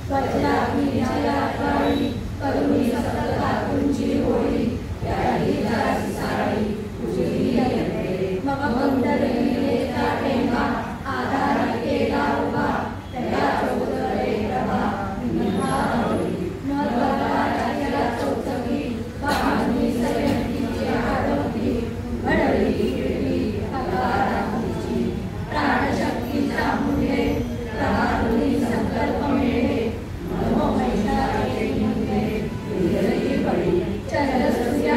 But चंद्र सूर्या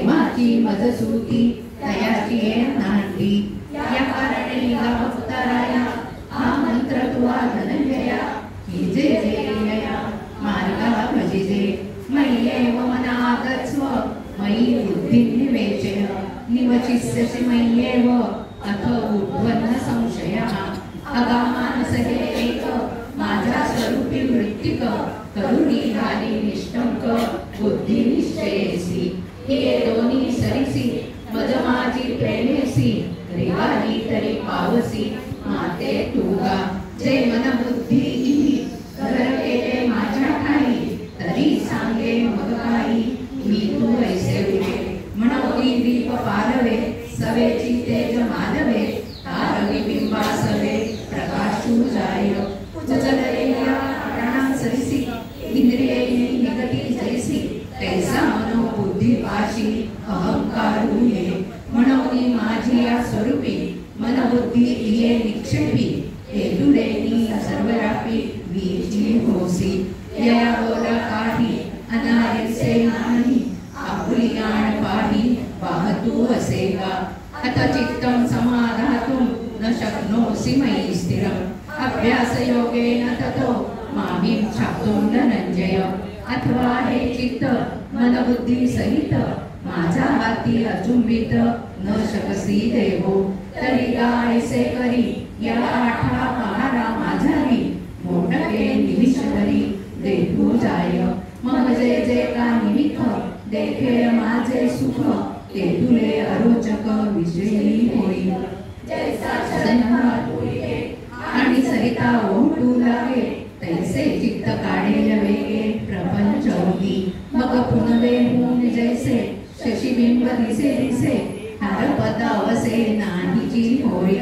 प्रेमाची मजसूती तयाची नांदी या कारणे उत्तराया हा मंत्र तुवा धनंजया हिजे जया मार्गा भजिजे मय्येव मनागत्स्व मयि बुद्धिं निवेशय निवचिष्यसि मय्येव अथ उद्वन्न संशयः अगामानस हे एक माझ्या स्वरूपी वृत्तिक करुणी घाली निष्ठंक बुद्धी निश्चयेसी हे दोन्ही सरिसी मज माझी प्रेमेसी रिवाली तरी पावसी माते तुगा जे मन बुद्धी इही घर केले माझ्या ठाई तरी सांगे मग काही मी तू ऐसे उठे म्हणोनी दीप पारवे सवेची तेज मानवे तारवी बिंबासवे प्रकाशू जाय उजललेल्या प्राणांसरिसी इंद्रिये निगती जैसी तैसा मनो बुद्धी पाशी अहंकारू ये म्हणोनी माझी या स्वरूपी मन बुद्धी ये निक्षेपी हे दुरेनी सर्वव्यापी वीची होसी या बोला काही अनायसे नाही आपुलियाण पाही वाहतू असेगा अथ चित्तं समाधातुं न शक्नोसि मयि स्थिरम् अभ्यास योगेन ततो मामिं छाप्तुं धनंजय अथवा हे चित्त मन बुद्धी सहित माझा हाती अचुंबित न शकसी देवो तरी गायसे करी या आठा पहारा माझारी मोठके निमिषभरी देखू जाय मग जे जे का निमित्त देखे माझे सुख ते तुले अरोचक विषयी होईल आणि सरिता ओढू लागे तैसे चित्त काढेल वेगे प्रपंच होती मग पुनवे होऊन जैसे शशिबिंब दिसे दिसे हरपद अवसे नाहीची होय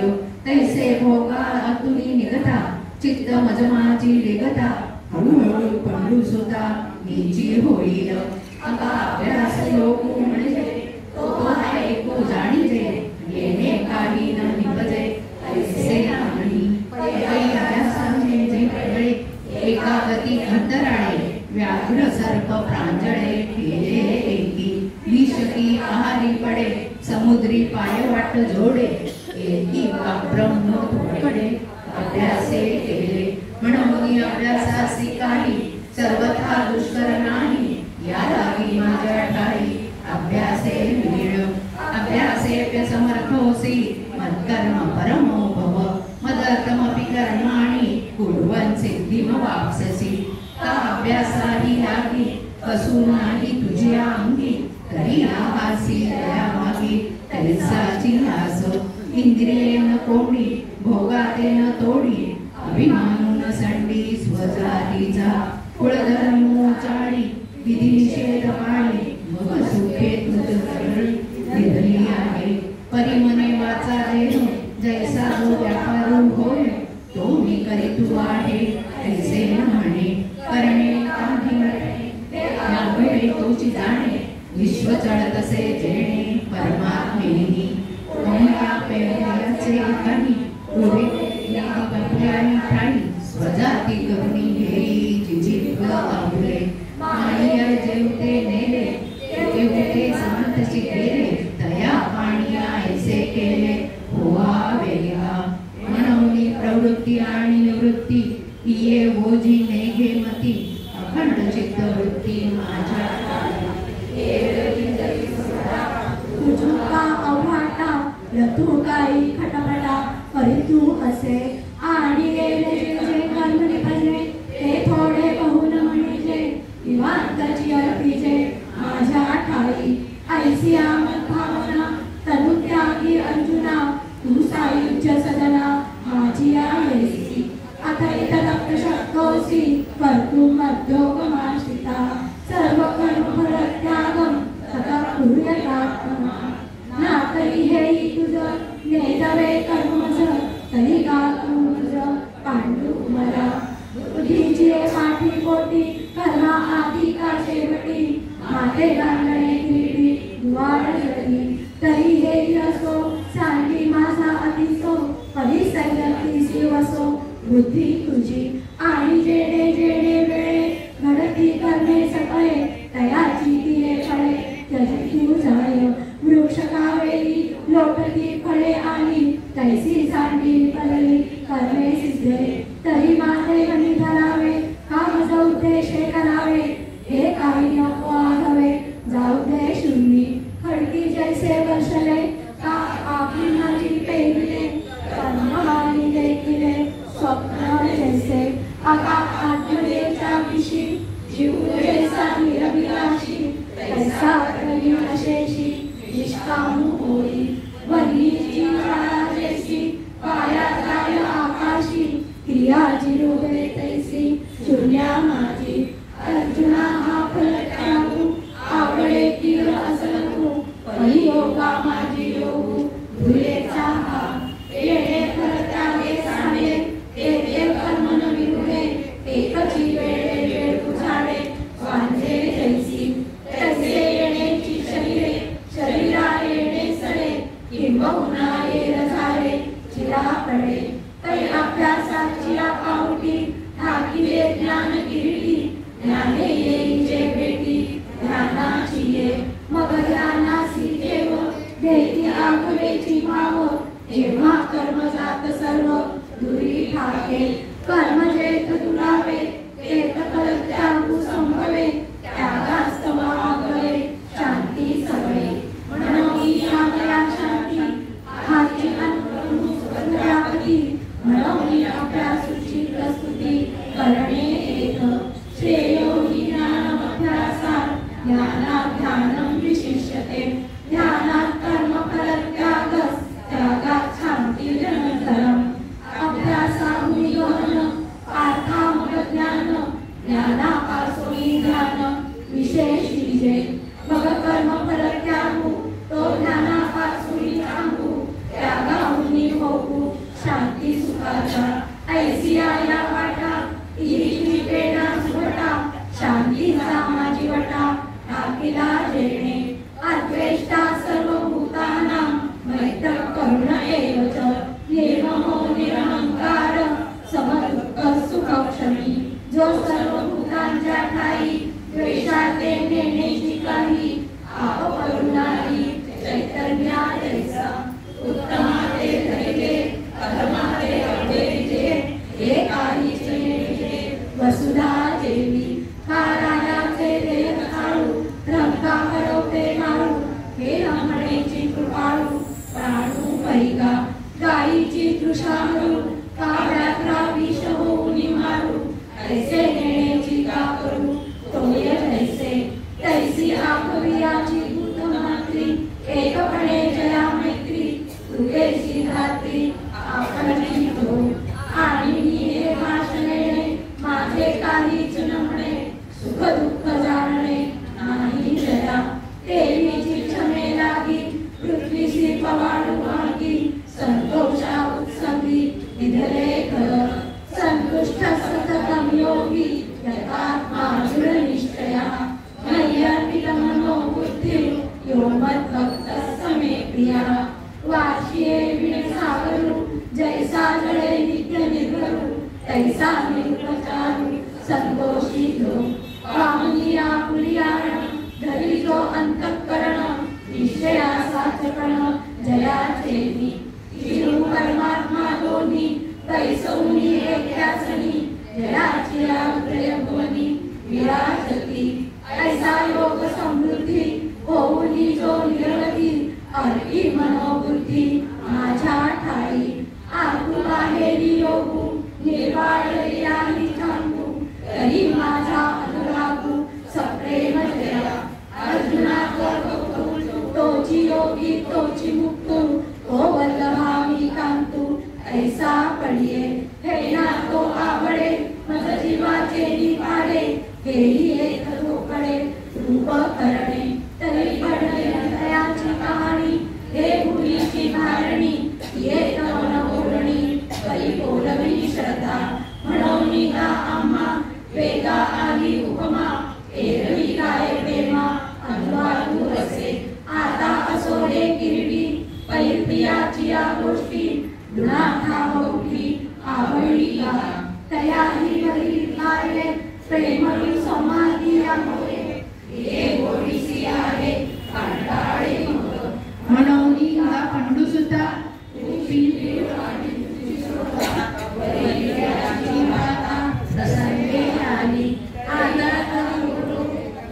तैसे भोगा अतुनी निगता चित्त मजमाची रेगता हळूहळू पंडू सुता नीची होईल अका अभ्यास योग म्हणजे तो ऐकू जाणीजे येणे काही न निपजे ऐसे नाही अभ्यासाने जे कळले एका गती अंतराळे व्याघ्र सर्प प्रांजळे केले एकी विषकी आहारी पडे समुद्री पायवाट जोडे एकी ब्रह्म तुकडे अभ्यासे केले म्हणून अभ्यासासी काही सर्वथा दुष्कर नाही या लागी माझ्या ठाई अभ्यासे मिळ अभ्यासे समर्थोसी मत्कर्म परमो भव मदर्थमपि कर्माणि कुर्वन् सिद्धिम वाप्स्यसि ता अभ्यासाही लागी कसू नाही तुझ्या अंगी तरी आहासी दया मागी तैसाची आस इंद्रिये न कोणी भोगाते न तोडी अभिमानून संडी स्वजातीचा कुळधर्मो चाळी विधी निषेध पाळी मग सुखे तुझ निधली आहे परिमने वाचा देह जैसा जो व्यापारू होय तो मी करी तू आहे ऐसे म्हणे करणे काही यामुळे तुझी जाणे विश्व चढतसे जेणे परमात्मेनी कोणत्या पेहल्याचे काही पुढे कपड्यानी ठाई स्वजाती करुणी घेई जिजीव आपुले माणिया जेवते नेले जेवते समर्थशी गेले तया पाणिया ऐसे केले होवा वेगा म्हणून प्रवृत्ती आणि निवृत्ती ये ओझी नेघे मती अखंड चित्त वृत्ती माझ्या तुझुका अव्हाटा लतू काही खटापटा करी तू असे आणि गेले जे कर्म निपजले ते थोडे बहुन म्हणजे विवादाची अर्पीजे माझ्या ठाई ऐसी आमत भावना तनुत्यागी अर्जुना तू सायुज्य सदना माझी आयसी आता इतरक्त शक्योसी कर्तुम मध्योगमाश्रिता सर्व कर्म फलत्यागम तथा कुर्यतात्मना ना तरी हेही तुझं नेतवे कर्मज तरी का तुझं पांडू मला बुद्धीची पाठी पोटी कर्मा आधी का शेवटी माते गांगणे क्रीडी द्वार जरी तरी हे असो सांगी माझा अतिसो परिसंगती शिवसो बुद्धी तुझी आणि जेडे जेडे वेळे घडती करणे सकळे तयाची तिये फळे त्याची तू जाय सामू होई वनीची शाळा जैसी पाया जाय आकाशी क्रियाची रूपे तैसी शून्या माझी अर्जुना हा फलत्यागू आवडे की असलू परियोगा माझी योगू धुरेचा हा येणे फलत्यागे साडे एक कर्म न विरुहे एकची वेळे वेळ तुझाडे वांझे जैसी तैसे येण्याची शरीरे शरीरा येणे सडे किंबहुना येर झाले चिरा पडे तै अभ्यासाची पावटी ठाकिले ज्ञान किरीटी ज्ञाने येईचे भेटी ध्यानाची ये मग ध्यानासी देव देती आगवेची भाव जेव्हा कर्म जात सर्व दुरी ठाके कर्म जेत दुरावे एक त्यागू संभवे त्यागास्तव आगवे शांती सवये म्हणून आमया शांती हाची अनुप्राप्ती म्हणून अभ्यासूची प्रस्तुती करणे एक श्रेयो हि ज्ञानाभ्यासात ज्ञानात ध्यानं विशिष्यते ध्यानात कर्म फलत्यागस त्यागात शांतिरनन्तरम् अभ्यासाहुनी गहन पार्थामुख ज्ञान ज्ञानापासोनी ध्यान विशेष विजय मग कर्म फलत्यागू तो ज्ञानापासोनी सांगू त्यागाहुनी होऊ शांती सुखाचा ऐसिया या वाटा इरी पेना सुवटा शांतीचा माझी वटा ठाकिला जेणे अद्वेष्टा सर्वभूतानां मैत्र करुण एव च निर्ममो निरहंकार समदुःख सुखक्षमी जो सर्वभूतांच्या ठाई द्वेषाते नेण्याची काही आप करुणारी चैतन्या जैसा उत्तमाते धैर्ये अधमाते अवधेरिजे एकाहीच नेजे वसुधा देवी कारायाचे देह काळू रंका हरवते माळू हे रमणेची कृपाळू प्राणू पैगा गायीची तृषाहरू कावळ्यात रावीश होऊन मारू ऐसे नेण्याची का करू तोय तैसे तैसी आखवियाची भूतमात्री एकपणे जया मैत्री तुझेची धात्री आपणची तो आणि हे भाषणे माझे काहीच न म्हणे सुख दुःख जाणणे नाही जया देवीची क्षमे लागी पृथ्वीशी पवाडू मागी संतोषा उत्संगी विधले घर संतुष्ट सततम योगी यथात्मा दृढ निश्चया मय्यर्पित मनोबुद्धी यो मद्भक्त समे प्रिया वाशिये विणसागरू जैसा जळे नित्य निर्भरू तैसा निर्भचारू संतोषी जो कामनिया पुलियाण धरी जो अंतःकरण निश्चयासा चकण जयाचेनी शिरू परमात्मा दोन्ही तैसौनी एक्यासनी जयाची आग्रय भुवनी विराजती ऐसा योग समृद्धी होऊनी जो निरवधी अर्पी मनोबुद्धी माझ्या ठाई आगू बाहेरी योगू निर्वाळयानी थांबू तरी माझा अनुरागू सप्रेम जया अर्जुना तोची योगी तोची मुक्तू तो वल्लभामी कांतू ऐसा पडिये हे ना तो आवडे मज जीवाचे निपाडे हेही एक धोकडे रूप करणे तरी पडणे हृदयाची कहाणी हे भुलीची धारणी ये नवन ओढणी परी बोलवी श्रद्धा म्हणून का आम्हा वेगा आली उपमा एरवी काय प्रेमा अनुवादू असे आता असोडे किरीटी पैप्रियाची या गोष्टी दुनाथा मोठी आवडली का तयारी भरी लायले प्रेमळी समाधी यामुळे हे गोडीसी आहे कंटाळे म्हणून हा पंडू सुद्धा प्रसंगे आली आदर गुरु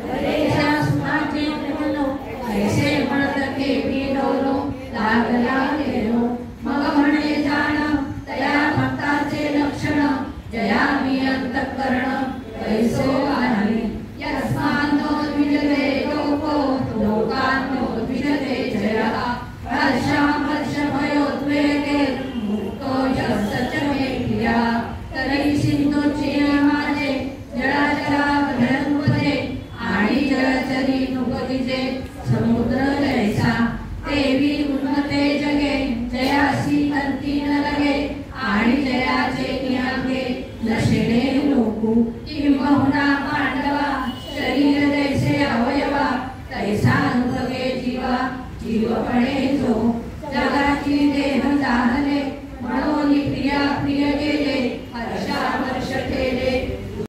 वरेशा सुनाचे जगलो ऐसे म्हणत केवी डोलो लागला गेलो मग म्हणे जाण तया भक्ताचे लक्षण जया मी अंतःकरण ऐसो आली यस्मान्नो द्विजते लोको लोकान्नो द्विजते जया किंबहुना पांडवा शरीर जैसे अवयवा तैसा अनुभवे जीवा जीवपणे जो